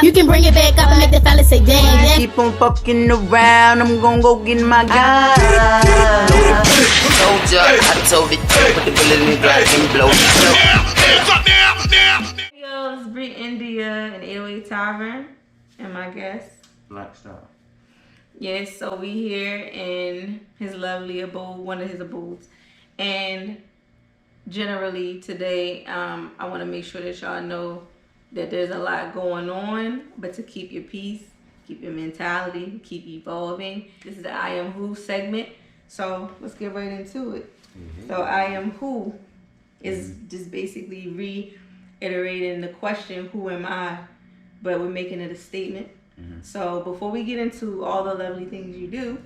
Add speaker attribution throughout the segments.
Speaker 1: You can bring it back up and make the fellas say damn.
Speaker 2: Keep on fucking around, I'm gonna go get my gun.
Speaker 3: Told ya, I told it, put the bullet in the glass and blow it.
Speaker 4: Yo, it's Brei, Endia, and 808 Tavern, and my guest,
Speaker 5: Blaqstarr.
Speaker 4: Yes, so we here in his lovely abode, one of his abodes, and generally today, I want to make sure that y'all know that there's a lot going on, but to keep your peace, keep your mentality, keep evolving. This is the I Am Who segment, so let's get right into it. So I Am Who is just basically reiterating the question, who am I? But we're making it a statement. So before we get into all the lovely things you do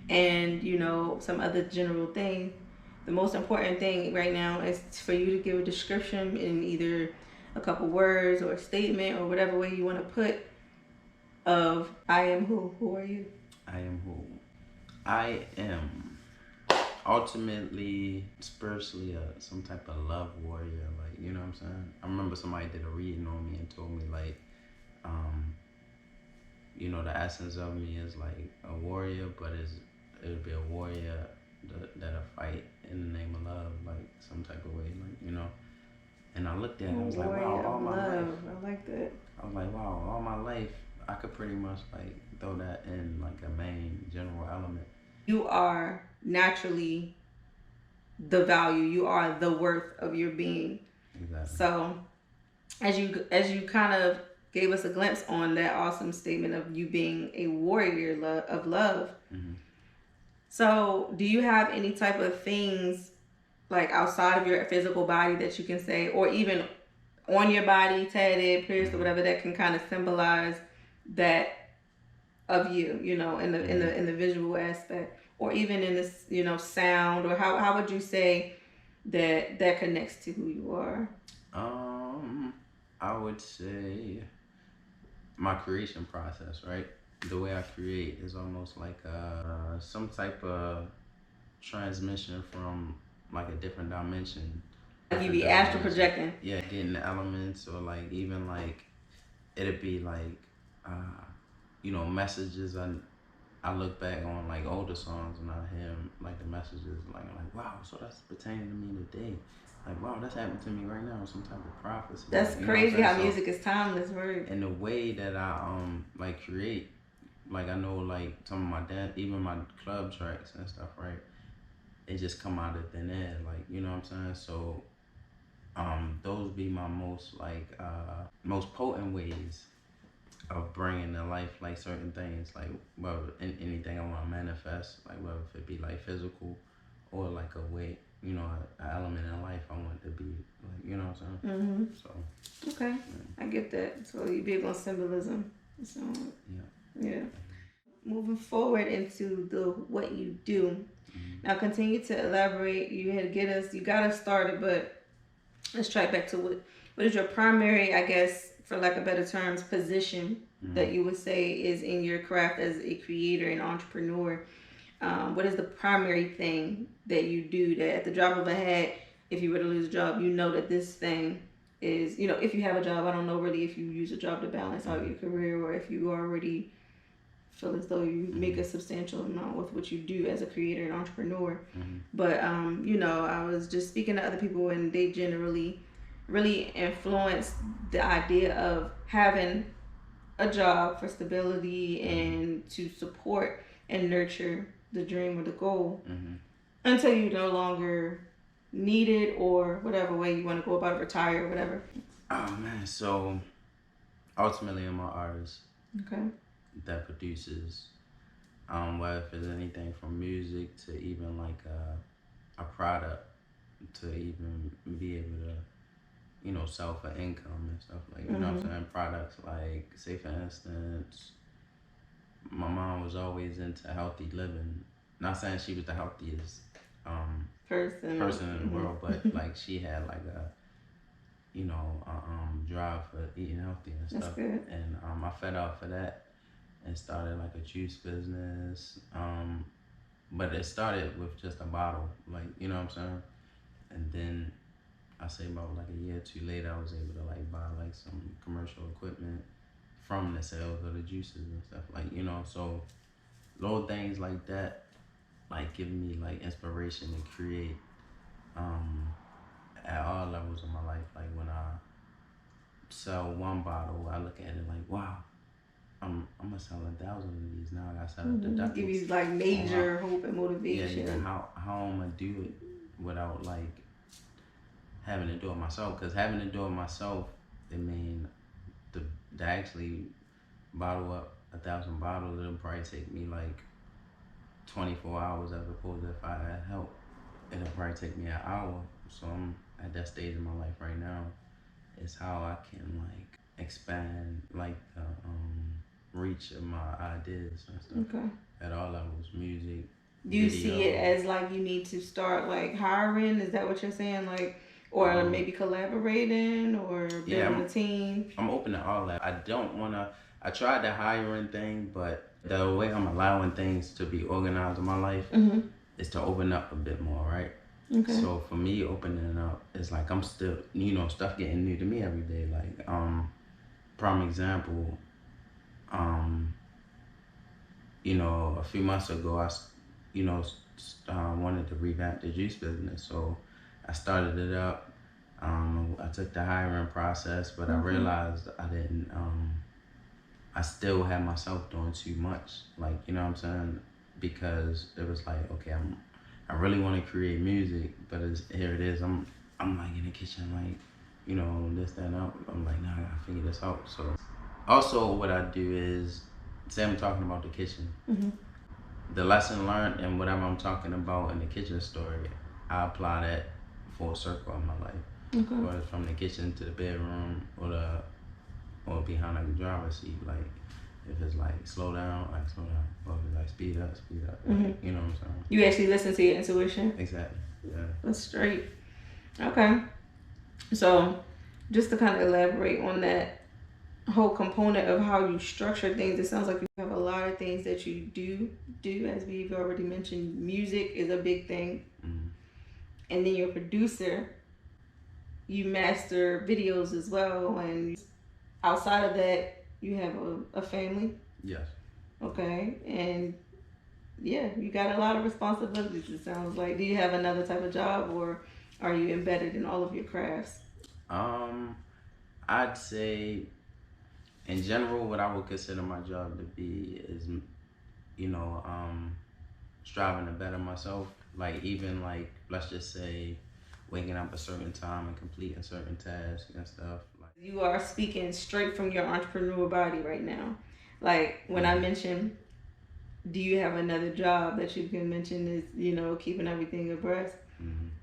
Speaker 4: and, you know, some other general things, the most important thing right now is for you to give a description in either a couple words or a statement or whatever way you want to put of I am who. Who are you?
Speaker 5: I am who? I am ultimately, spiritually, some type of love warrior. Like, you know what I'm saying? I remember somebody did a reading on me and told me, like, you know, the essence of me is like a warrior, but it'll be a warrior that'll fight in the name of love, like some type of way, like, you know. And I looked at it, I was like, wow, all my life.
Speaker 4: I like that.
Speaker 5: I was like, wow, all my life, I could pretty much like throw that in like a main general element.
Speaker 4: You are naturally the value. You are the worth of your being.
Speaker 5: Exactly.
Speaker 4: So as you kind of gave us a glimpse on that awesome statement of you being a warrior of love. So do you have any type of things like outside of your physical body that you can say, or even on your body, tatted, pierced, or whatever, that can kind of symbolize that of you, you know, in the visual aspect, or even in this, you know, sound, or how would you say that connects to who you are?
Speaker 5: I would say my creation process, right? The way I create is almost like some type of transmission from like a different dimension.
Speaker 4: Like you be astral projecting.
Speaker 5: Yeah, getting the elements, or like even like it'd be like you know, messages. I look back on like older songs and I hear like the messages, like I'm like, wow, so that's pertaining to me today. Like, wow, that's happening to me right now, some type of prophecy.
Speaker 4: That's crazy how music is timeless, right?
Speaker 5: And the way that I like create, like I know like some of my even my club tracks and stuff, right? It just come out of thin air, like, you know what I'm saying? So those be my most like most potent ways of bringing to life like certain things, like whether anything I want to manifest, like whether it be like physical or like a way, you know, an element in life I want to be, like, you know what I'm saying? So
Speaker 4: okay, I get that. So you big on symbolism. So yeah. Moving forward into the what you do. Now continue to elaborate. You got us started, but let's track back to what is your primary, I guess, for lack of better terms, position that you would say is in your craft as a creator and entrepreneur. What is the primary thing that you do that at the drop of a hat, if you were to lose a job, you know that this thing is, you know, if you have a job, I don't know really if you use a job to balance out your career, or if you already feel as though you make a substantial amount with what you do as a creator and entrepreneur. But you know, I was just speaking to other people and they generally really influence the idea of having a job for stability and to support and nurture the dream or the goal until you no longer need it, or whatever way you want to go about it, retire or whatever.
Speaker 5: Oh man, so ultimately I'm an artist.
Speaker 4: Okay.
Speaker 5: That produces, whether it's anything from music to even like a product, to even be able to, you know, sell for income and stuff, like, you know what I'm saying? Products like, say for instance, my mom was always into healthy living. Not saying she was the healthiest person in the world, but like she had like a, you know, drive for eating healthy and stuff.
Speaker 4: That's good.
Speaker 5: And I fed off of that and started like a juice business. But it started with just a bottle, like, you know what I'm saying? And then I say about like a year or two later, I was able to like buy like some commercial equipment from the sales of the juices and stuff, like, you know. So little things like that, like, give me like inspiration to create at all levels of my life. Like when I sell one bottle, I look at it like, wow, I'm gonna sell 1,000 of these now. I gotta set up the ducats.
Speaker 4: Give you like major hope and motivation.
Speaker 5: Yeah. How I'm gonna do it without like having to do it myself? Because having to do it myself, it mean to actually bottle up 1,000 bottles, it'll probably take me like 24 hours, as opposed to if I had help, it'll probably take me an hour. So I'm at that stage in my life right now. Is how I can like expand like the reach of my ideas and stuff. Okay. At all levels, music.
Speaker 4: Do you see it as like you need to start like hiring? Is that what you're saying? Like, or maybe collaborating or building a team?
Speaker 5: I'm open to all that. I don't wanna. I tried the hiring thing, but the way I'm allowing things to be organized in my life is to open up a bit more, right? Okay. So for me, opening up, it's like I'm still, you know, stuff getting new to me every day. Like, prime example, you know, a few months ago, I, you know, wanted to revamp the juice business. So I started it up. I took the hiring process, but I realized I didn't, I still had myself doing too much. Like, you know what I'm saying? Because it was like, okay, I really want to create music, but here it is. I'm like in the kitchen, like, you know, this, that, and that. I'm like, nah, I gotta figure this out. So, also what I do is, say I'm talking about the kitchen. The lesson learned and whatever I'm talking about in the kitchen story, I apply that full circle in my life. Okay. Whether it's from the kitchen to the bedroom or behind like the driver's seat, like. If it's like slow down, like slow down. Or if it's like speed up, speed up. Like, you know what I'm saying?
Speaker 4: You actually listen to your intuition?
Speaker 5: Exactly. Yeah.
Speaker 4: That's straight. Okay. So just to kind of elaborate on that whole component of how you structure things, it sounds like you have a lot of things that you do. As we've already mentioned, music is a big thing. And then you're a producer. You master videos as well. And outside of that, you have a family?
Speaker 5: Yes.
Speaker 4: Okay. And yeah, you got a lot of responsibilities, it sounds like. Do you have another type of job, or are you embedded in all of your crafts?
Speaker 5: I'd say in general what I would consider my job to be is, you know, striving to better myself. Like, even like, let's just say waking up a certain time and completing certain tasks and stuff.
Speaker 4: You are speaking straight from your entrepreneur body right now. Like, when I mentioned, do you have another job that you can mention is, you know, keeping everything abreast?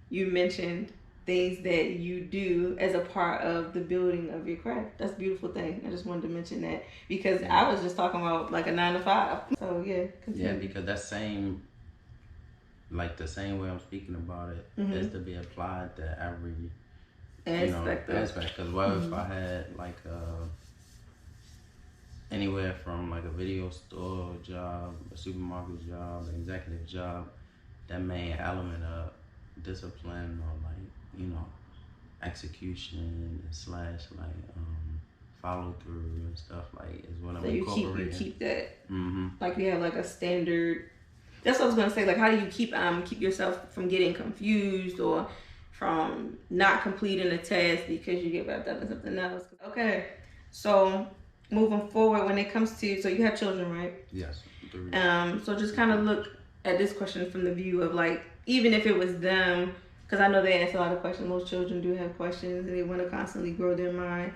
Speaker 4: You mentioned things that you do as a part of the building of your craft. That's a beautiful thing. I just wanted to mention that because I was just talking about like a 9 to 5. So yeah. Continue.
Speaker 5: Yeah, because that same, like the same way I'm speaking about it is to be applied to every aspect. Because what if I had like anywhere from like a video store job, a supermarket job, an executive job, that main element of discipline or like, you know, execution / like follow through and stuff, like, is what I'm incorporating.
Speaker 4: You keep that like you have like a standard. That's what I was gonna say. Like, how do you keep yourself from getting confused or from not completing a task because you get wrapped up in something else? Okay, so moving forward, when it comes to, so you have children, right?
Speaker 5: Yes.
Speaker 4: So just kind of look at this question from the view of like, even if it was them, because I know they ask a lot of questions. Most children do have questions and they want to constantly grow their mind.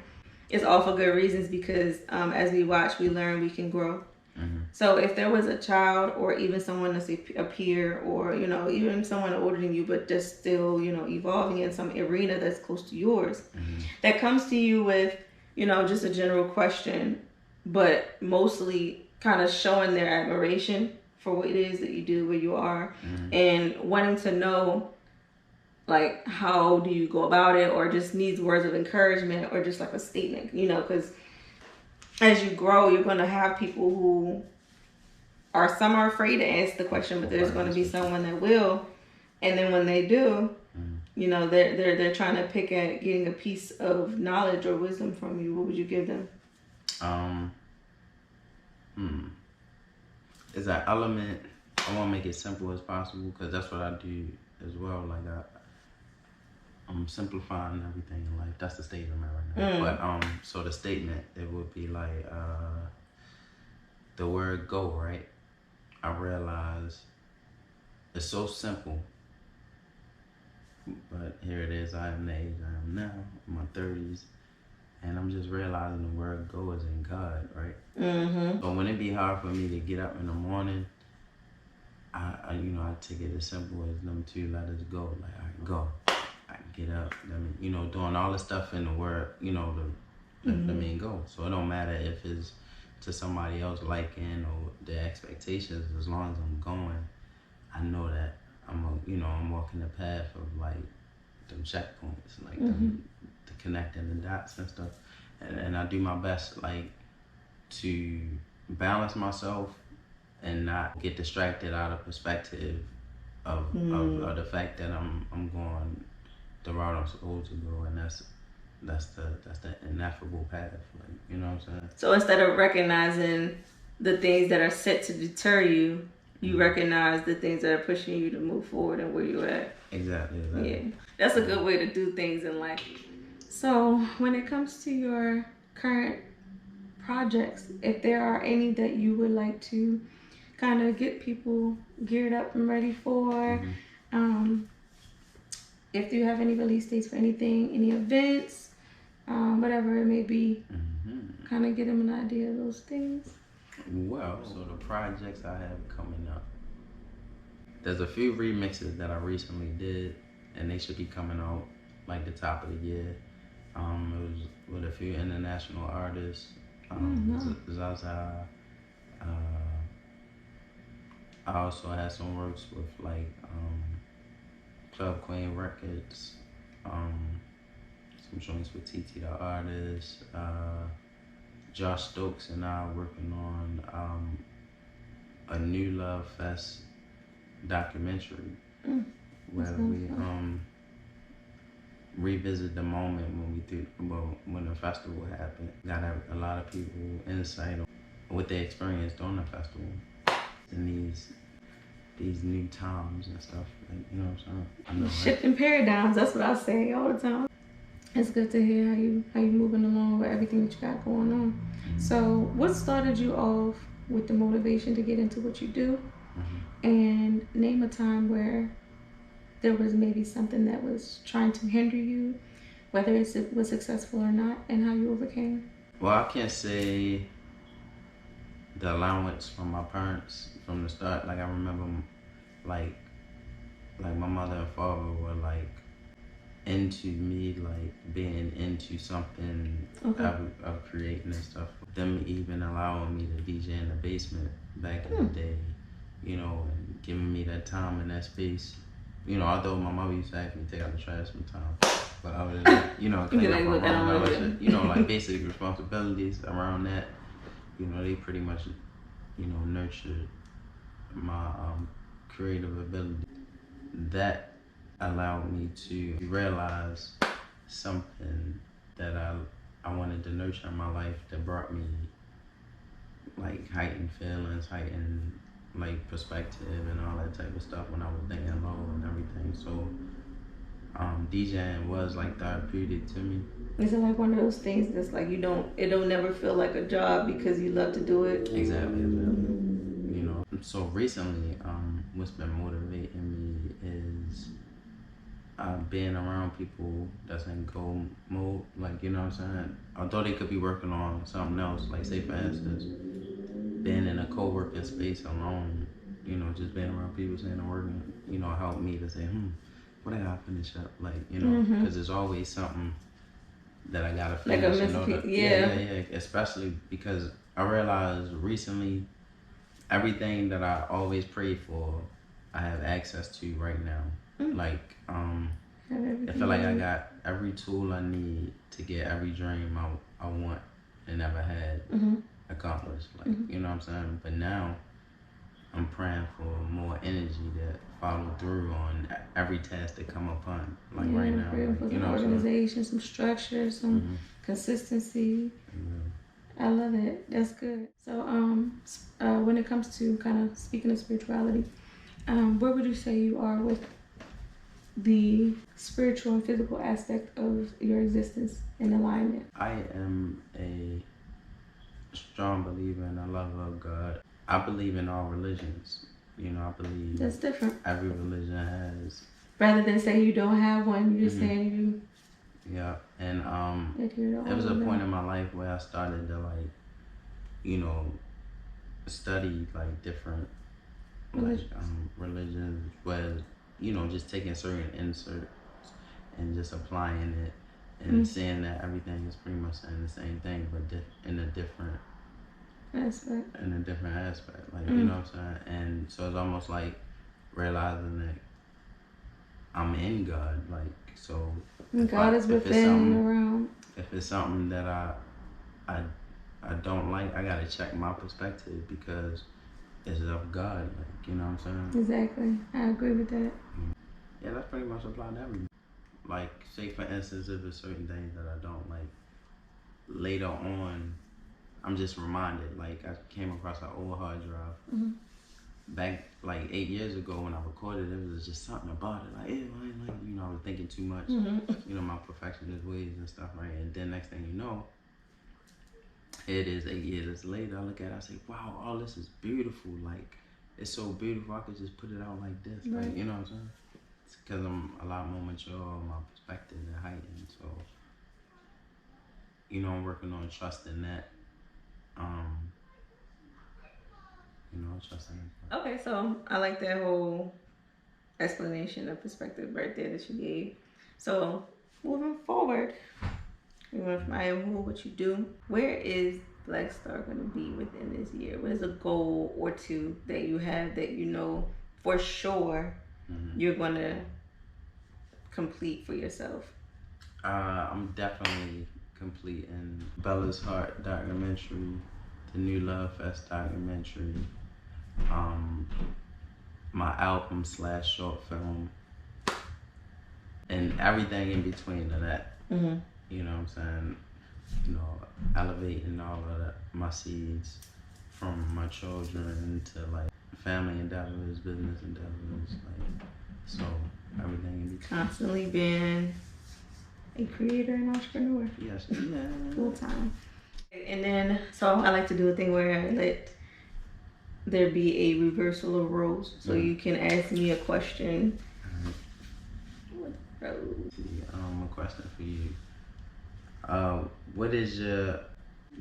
Speaker 4: It's all for good reasons, because as we watch, we learn, we can grow. So if there was a child or even someone that's a peer, or, you know, even someone older than you, but just still, you know, evolving in some arena that's close to yours, that comes to you with, you know, just a general question, but mostly kind of showing their admiration for what it is that you do, where you are, and wanting to know, like, how do you go about it, or just needs words of encouragement, or just like a statement, you know, because as you grow, you're going to have people who are, some are afraid to ask the question, but there's going to be someone that will. And then when they do, you know, they're trying to pick at getting a piece of knowledge or wisdom from you. What would you give them?
Speaker 5: It's an element. I want to make it simple as possible because that's what I do as well. Like I'm simplifying everything in life. That's the statement right now. But so the statement, it would be like the word go, right? I realize it's so simple, but here it is. I am the age I am now, in my 30s, and I'm just realizing the word go is in God, right? So when it be hard for me to get up in the morning, I take it as simple as them two letters go. Like I go, I get up. I mean, doing all the stuff in the word, the main go. So it don't matter if it's to somebody else liking or the expectations. As long as I'm going, I know that I'm walking the path of like them checkpoints, like the connecting the dots and stuff. And I do my best like to balance myself and not get distracted out of perspective of the fact that I'm going the route I'm supposed to go, and that's the ineffable path. Like, you know what I'm saying?
Speaker 4: So instead of recognizing the things that are set to deter you, you recognize the things that are pushing you to move forward and where you're at.
Speaker 5: Exactly.
Speaker 4: Yeah, that's a good way to do things in life. So when it comes to your current projects, if there are any that you would like to kind of get people geared up and ready for, if you have any release dates for anything, any events, whatever it may be, kind of get them an idea of those things.
Speaker 5: Well, so the projects I have coming up, there's a few remixes that I recently did, and they should be coming out like the top of the year. It was with a few international artists, Zaza. I also had some works with like Club Queen Records, some joints with TT the Artist, Josh Stokes and I are working on a New Love Fest documentary where we revisit the moment when the festival happened. Got a lot of people insight on what they experienced during the festival and these new times and stuff. Like, you know what I'm saying?
Speaker 4: Shifting paradigms. That's what I say all the time. It's good to hear how you moving along with everything that you got going on. So what started you off with the motivation to get into what you do? And name a time where there was maybe something that was trying to hinder you, whether it was successful or not, and how you overcame.
Speaker 5: Well, I can't say the allowance from my parents from the start. Like I remember like my mother and father were like into me, like being into something of creating and stuff. Them even allowing me to DJ in the basement back in the day, and giving me that time and that space. Although my mother used to ask me to take out the trash sometimes, but I was like, clean up my room, like basic responsibilities around that. They pretty much, nurtured my creative ability. That allowed me to realize something that I wanted to nurture in my life that brought me like heightened feelings, heightened like perspective and all that type of stuff when I was thinking low and everything. So DJing was like therapeutic to me.
Speaker 4: Is it like one of those things that's like it don't never feel like a job because you love to do it?
Speaker 5: Exactly. So recently, what's been motivating me is being around people that's in go mode, like, you know what I'm saying? Although they could be working on something else, like say for instance, being in a co-working space alone, just being around people saying they're working, helped me to say, what I gotta finish up, like, because there's always something that I gotta finish.
Speaker 4: Like
Speaker 5: yeah, especially because I realized recently everything that I always prayed for, I have access to right now. Like, I feel like I got every tool I need to get every dream I want and never had accomplished. Like, you know what I'm saying? But now I'm praying for more energy to follow through on every task that come upon. Like right now,
Speaker 4: like,
Speaker 5: some
Speaker 4: organization, some structure, some consistency. I love it. That's good. So, when it comes to kind of speaking of spirituality, where would you say you are with the spiritual and physical aspect of your existence in alignment?
Speaker 5: I am a strong believer and a lover of God. I believe in all religions. You know, I believe
Speaker 4: That's different.
Speaker 5: every religion has.
Speaker 4: Rather than say you don't have one, you're saying you.
Speaker 5: Yeah, and
Speaker 4: that you're the
Speaker 5: there was a
Speaker 4: only
Speaker 5: point
Speaker 4: one.
Speaker 5: in my life where I started to like, you know, study like different religions, where you know just taking certain inserts and just applying it and seeing that everything is pretty much saying the same thing, but in a different
Speaker 4: aspect.
Speaker 5: Like you know what I'm saying. And so it's almost like realizing that I'm in God, like so.
Speaker 4: God is within the realm.
Speaker 5: If it's something that I don't like, I gotta check my perspective because it's of God, like you know what I'm saying.
Speaker 4: Exactly, I agree with that.
Speaker 5: Yeah, that's pretty much applied to everything. Like, say for instance, if there's certain things that I don't like, later on, I'm just reminded. Like, I came across an old hard drive back like 8 years ago when I recorded it. It was just something about it, like, hey, I ain't like, you know, I was thinking too much, you know, my perfectionist ways and stuff, right? And then next thing you know, it is 8 years later. I look at it, I say, wow, all this is beautiful. Like, it's so beautiful. I could just put it out like this,
Speaker 4: Right.
Speaker 5: like, you know what I'm saying? It's because I'm a lot more mature, my perspective is heightened. So, you know, I'm working on trusting that. You know, trusting that.
Speaker 4: Okay, so I like that whole explanation of perspective right there that you gave. So moving forward, we went from I am who, what you do. Where is Blaqstarr going to be within this year? What is a goal or two that you have that you know for sure you're going to complete for yourself?
Speaker 5: I'm definitely completing Bella's Heart documentary, the New Love Fest documentary, my album / short film, and everything in between of that. You know what I'm saying? You know, elevating all of my seeds from my children to like family endeavors, business endeavors, like so everything in between. Constantly
Speaker 4: being a creator and entrepreneur.
Speaker 5: Yes, yeah.
Speaker 4: Full time. And then, so I like to do a thing where I let there be a reversal of roles. So you can ask me a question. What roles?
Speaker 5: A question for you.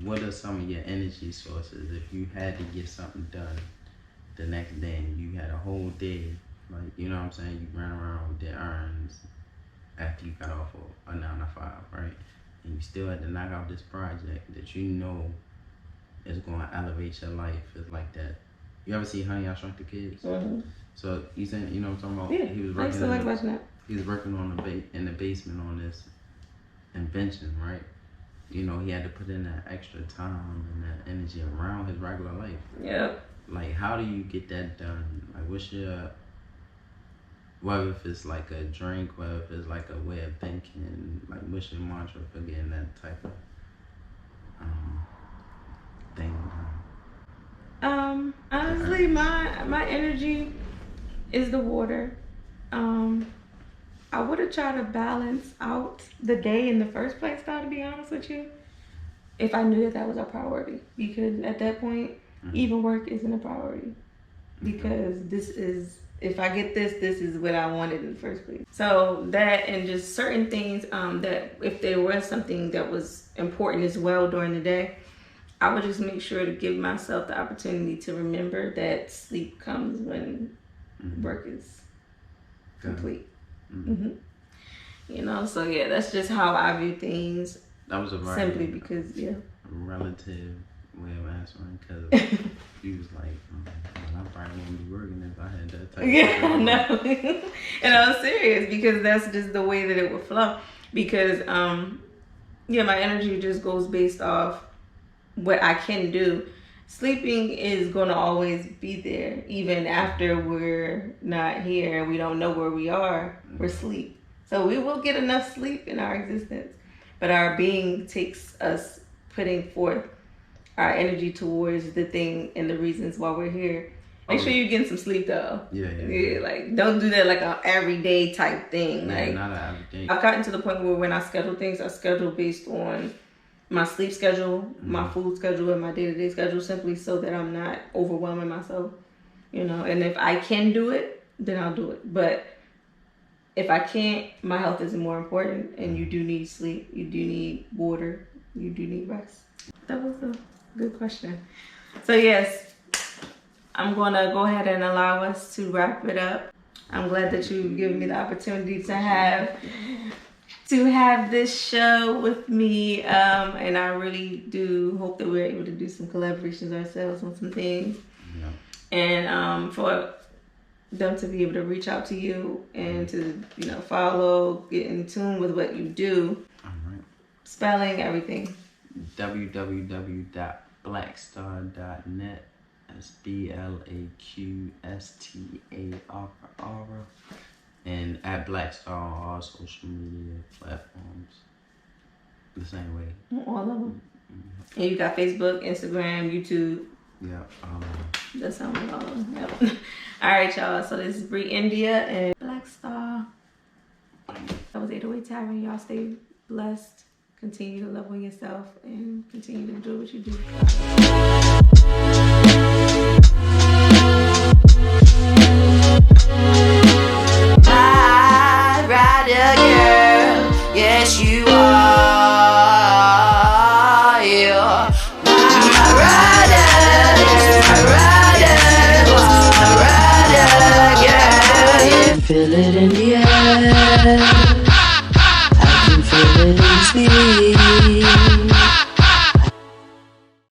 Speaker 5: What are some of your energy sources if you had to get something done the next day and you had a whole day, like, you know what I'm saying, you ran around with the errands after you got off a 9 to 5, right? And you still had to knock out this project that you know is going to elevate your life. It's like that. You ever see Honey, I Shrunk the Kids? So you saying, you know what I'm talking about?
Speaker 4: Yeah,
Speaker 5: he was
Speaker 4: I used to like watching that.
Speaker 5: He was working on in the basement on this invention, right? You know, he had to put in that extra time and that energy around his regular life.
Speaker 4: Yep.
Speaker 5: Like, how do you get that done? Like, what's your, whether if it's like a drink, whether if it's like a way of thinking, like, what's your mantra for getting that type of thing done?
Speaker 4: Honestly, my energy is the water. I would have tried to balance out the day in the first place, though, to be honest with you, if I knew that was a priority. Because at that point, even work isn't a priority. Because this is, if I get this is what I wanted in the first place. So that and just certain things that if there was something that was important as well during the day, I would just make sure to give myself the opportunity to remember that sleep comes when work is complete. You know, so yeah, that's just how I view things.
Speaker 5: That was a very
Speaker 4: simply because
Speaker 5: relative way of answering, because he was like, I probably wouldn't be working if I had that type of
Speaker 4: no. And I was serious because that's just the way that it would flow. Because my energy just goes based off what I can do. Sleeping is going to always be there, even after we're not here and we don't know where we are. We're asleep. So we will get enough sleep in our existence. But our being takes us putting forth our energy towards the thing and the reasons why we're here. Make sure you're getting some sleep though.
Speaker 5: Yeah.
Speaker 4: Like don't do that like an everyday type thing.
Speaker 5: Yeah,
Speaker 4: like
Speaker 5: not an everyday.
Speaker 4: I've gotten to the point where when I schedule things, I schedule based on my sleep schedule, my food schedule, and my day-to-day schedule, simply so that I'm not overwhelming myself. You know, and if I can do it, then I'll do it. But if I can't, my health is more important, and you do need sleep, you do need water, you do need rest. That was a good question. So yes, I'm gonna go ahead and allow us to wrap it up. I'm glad that you've given me the opportunity to have this show with me, and I really do hope that we're able to do some collaborations ourselves on some things.
Speaker 5: Yeah.
Speaker 4: And for them to be able to reach out to you and to, you know, follow, get in tune with what you do.
Speaker 5: All right.
Speaker 4: Spelling, everything.
Speaker 5: www.blaqstarr.net. That's BLAQSTARR. And at Blaqstarr on all social media platforms. The same way.
Speaker 4: All of them. And you got Facebook, Instagram, YouTube.
Speaker 5: Yeah.
Speaker 4: That sounds like all of them. Yep. All right, y'all. So this is Brei, Endia, and Blaqstarr. That was 808 Tavern. Y'all stay blessed. Continue to love on yourself and continue to do what you do.